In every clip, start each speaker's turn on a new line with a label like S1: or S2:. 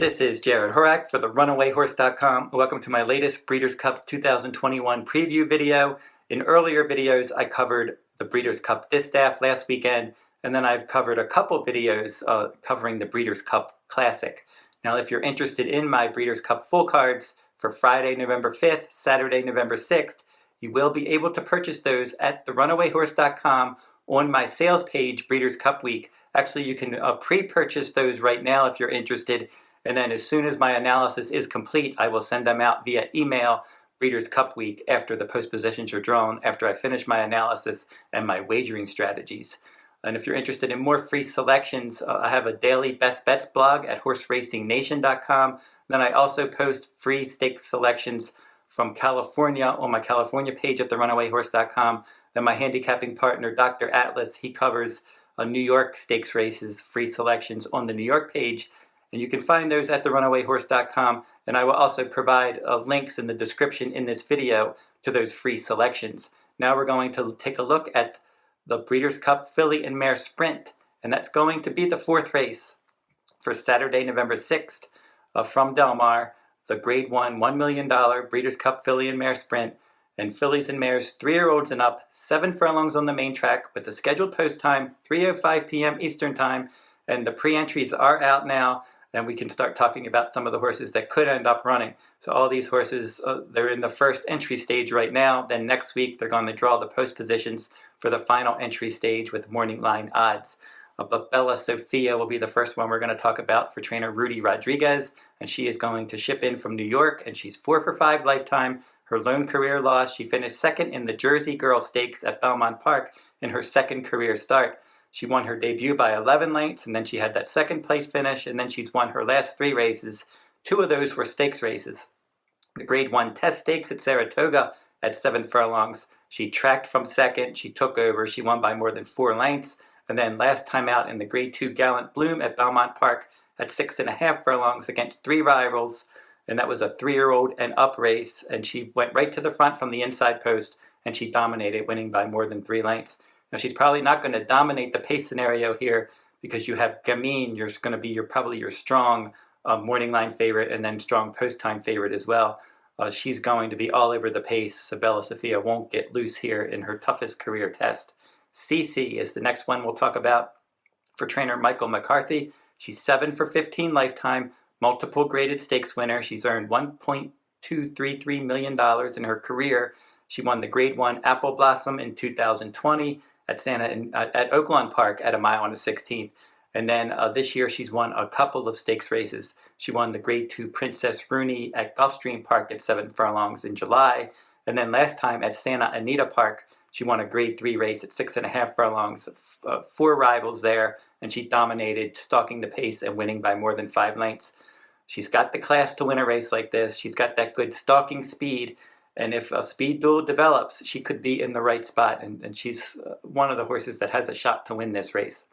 S1: This is Jarrod Horak for the RunawayHorse.com. Welcome to my latest Breeders' Cup 2021 preview video. In earlier videos, I covered the Breeders' Cup Distaff last weekend, and then I've covered a couple videos covering the Breeders' Cup Classic. Now, if you're interested in my Breeders' Cup full cards for Friday, November 5th, Saturday, November 6th, you will be able to purchase those at the RunawayHorse.com on my sales page, Breeders' Cup Week. Actually, you can pre-purchase those right now if you're interested. And then as soon as my analysis is complete, I will send them out via email Breeders' Cup Week after the post positions are drawn, after I finish my analysis and my wagering strategies. And if you're interested in more free selections, I have a daily best bets blog at horseracingnation.com. Then I also post free stakes selections from California on my California page at therunawayhorse.com. Then my handicapping partner, Dr. Atlas, he covers New York stakes races, free selections on the New York page. And you can find those at therunawayhorse.com, and I will also provide links in the description in this video to those free selections. Now we're going to take a look at the Breeders' Cup Filly and Mare Sprint, and that's going to be the fourth race for Saturday, November 6th from Del Mar, the Grade 1 $1 million Breeders' Cup Filly and Mare Sprint, and fillies and mares 3-year-olds and up, 7 furlongs on the main track with the scheduled post time, 3:05 p.m. Eastern Time, and the pre-entries are out now. Then we can start talking about some of the horses that could end up running. So all these horses, they're in the first entry stage right now. Then next week, they're going to draw the post positions for the final entry stage with morning line odds. But Bella Sophia will be the first one we're going to talk about for trainer Rudy Rodriguez. And she is going to ship in from New York, and she's 4 for 5 lifetime. Her lone career loss, she finished second in the Jersey Girl Stakes at Belmont Park in her second career start. She won her debut by 11 lengths, and then she had that second place finish, and then she's won her last 3 races. 2 of those were stakes races. The Grade 1 Test Stakes at Saratoga at 7 furlongs. She tracked from second, she took over, she won by more than 4 lengths. And then last time out in the Grade 2 Gallant Bloom at Belmont Park at 6.5 furlongs against 3 rivals. And that was a 3-year-old and up race, and she went right to the front from the inside post, and she dominated, winning by more than 3 lengths. Now, she's probably not going to dominate the pace scenario here because you have Gamine, you're going to be probably your strong morning line favorite and then strong post time favorite as well. She's going to be all over the pace, so Bella Sophia won't get loose here in her toughest career test. CC is the next one we'll talk about for trainer Michael McCarthy. She's 7 for 15 lifetime, multiple graded stakes winner. She's earned $1.233 million in her career. She won the Grade 1 Apple Blossom in 2020. At Oaklawn Park at 1 mile and a 16th. And then this year she's won a couple of stakes races. She won the Grade 2 Princess Rooney at Gulfstream Park at 7 furlongs in July. And then last time at Santa Anita Park, she won a Grade 3 race at 6.5 furlongs, 4 rivals there, and she dominated, stalking the pace and winning by more than 5 lengths. She's got the class to win a race like this. She's got that good stalking speed. And if a speed duel develops, she could be in the right spot. And she's one of the horses that has a shot to win this race.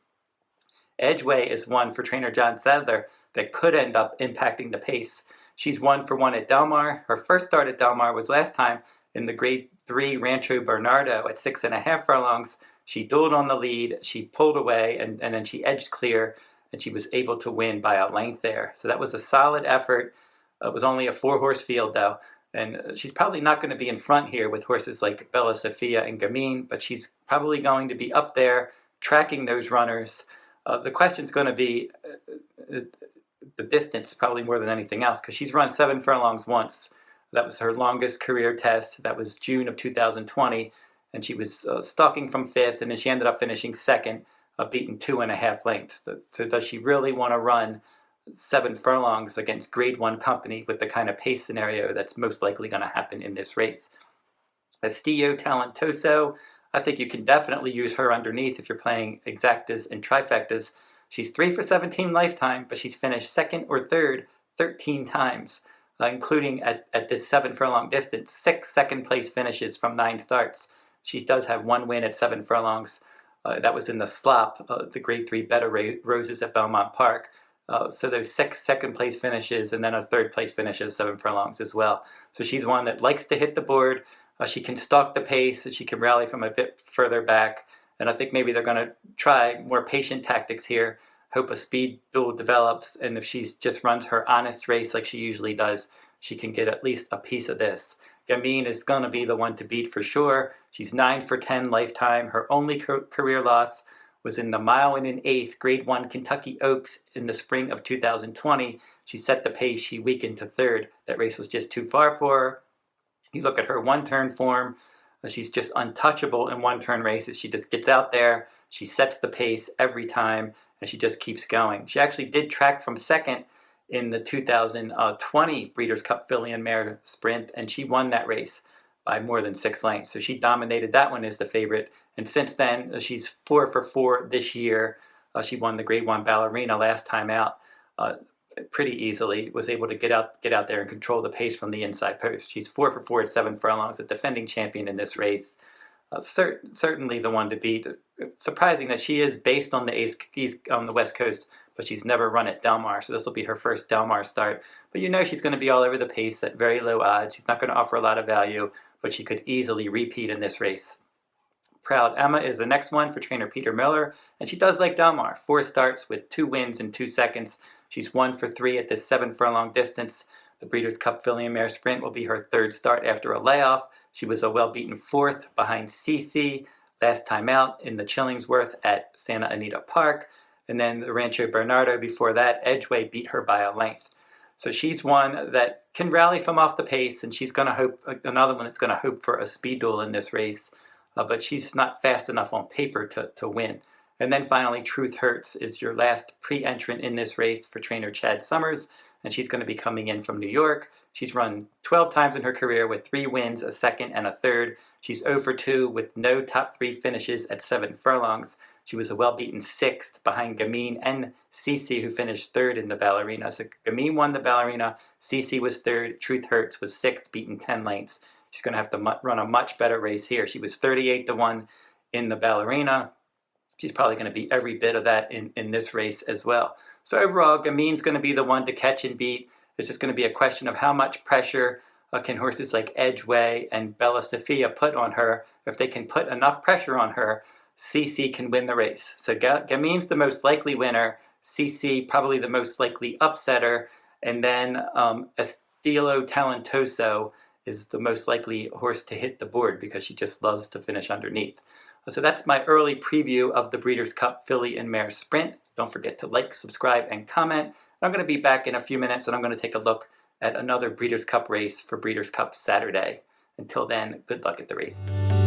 S1: Edgeway is one for trainer John Sadler that could end up impacting the pace. She's 1 for 1 at Del Mar. Her first start at Del Mar was last time in the Grade 3 Rancho Bernardo at 6.5 furlongs. She dueled on the lead. She pulled away, and then she edged clear, and she was able to win by a length there. So that was a solid effort. It was only a 4-horse field, though. And she's probably not going to be in front here with horses like Bella Sophia and Gamine, but she's probably going to be up there tracking those runners. The question's going to be the distance, probably more than anything else, because she's run 7 furlongs once. That was her longest career test. That was June of 2020, and she was stalking from 5th, and then she ended up finishing 2nd, beaten 2.5 lengths. So does she really want to run 7 furlongs against Grade 1 company with the kind of pace scenario that's most likely going to happen in this race? Estilo Talentoso, I think you can definitely use her underneath if you're playing exactas and trifectas. She's 3 for 17 lifetime, but she's finished 2nd or 3rd 13 times, including at this 7 furlong distance, 6 second-place finishes from 9 starts. She does have 1 win at 7 furlongs. That was in the slop, the Grade 3 Better Roses at Belmont Park. So there's 6 second-place finishes and then a 3rd-place finish at 7 furlongs as well. So she's one that likes to hit the board. She can stalk the pace. She can rally from a bit further back. And I think maybe they're going to try more patient tactics here. Hope a speed duel develops, and if she just runs her honest race like she usually does, she can get at least a piece of this. Gamine is going to be the one to beat for sure. She's 9 for 10 lifetime. Her only career loss was in the mile and an eighth Grade 1 Kentucky Oaks in the spring of 2020. She set the pace. She weakened to third. That race was just too far for her. You look at her one-turn form. She's just untouchable in one-turn races. She just gets out there. She sets the pace every time, and she just keeps going. She actually did track from second in the 2020 Breeders' Cup Filly and Mare Sprint, and she won that race by more than 6 lengths. So she dominated that one as the favorite. And since then, she's 4 for 4 this year. She won the Grade 1 Ballerina last time out pretty easily. Was able to get out there and control the pace from the inside post. She's 4 for 4 at 7 furlongs, a defending champion in this race. Certainly the one to beat. Surprising that she is based on the East on the West Coast, but she's never run at Del Mar, so this will be her first Del Mar start. But you know she's going to be all over the pace at very low odds. She's not going to offer a lot of value, but she could easily repeat in this race. Proud Emma is the next one for trainer Peter Miller, and she does like Del Mar. 4 starts with 2 wins in 2 seconds. She's 1 for 3 at this 7 furlong distance. The Breeders' Cup Filly and Mare Sprint will be her 3rd start after a layoff. She was a well-beaten 4th behind CC last time out in the Chillingsworth at Santa Anita Park. And then the Rancho Bernardo before that, Edgeway beat her by a length. So she's one that can rally from off the pace, and she's going to hope, another one that's going to hope for a speed duel in this race. But she's not fast enough on paper to win. And then finally, Truth Hurts is your last pre-entrant in this race for trainer Chad Summers, and she's going to be coming in from New York. She's run 12 times in her career with 3 wins, a 2nd, and a 3rd. She's 0 for 2 with no top 3 finishes at 7 furlongs. She was a well-beaten 6th behind Gamine and CC, who finished 3rd in the Ballerina. So Gamine won the Ballerina, CC was 3rd, Truth Hurts was 6th, beaten 10 lengths. She's going to have to run a much better race here. She was 38 to 1 in the Ballerina. She's probably going to beat every bit of that in this race as well. So overall, Gamine's going to be the one to catch and beat. It's just going to be a question of how much pressure can horses like Edgeway and Bella Sophia put on her. If they can put enough pressure on her, CC can win the race. So Gamine's the most likely winner, CC probably the most likely upsetter, and then Estilo Talentoso is the most likely horse to hit the board because she just loves to finish underneath. So that's my early preview of the Breeders' Cup Filly and Mare Sprint. Don't forget to like, subscribe, and comment. I'm going to be back in a few minutes, and I'm going to take a look at another Breeders' Cup race for Breeders' Cup Saturday. Until then, good luck at the races.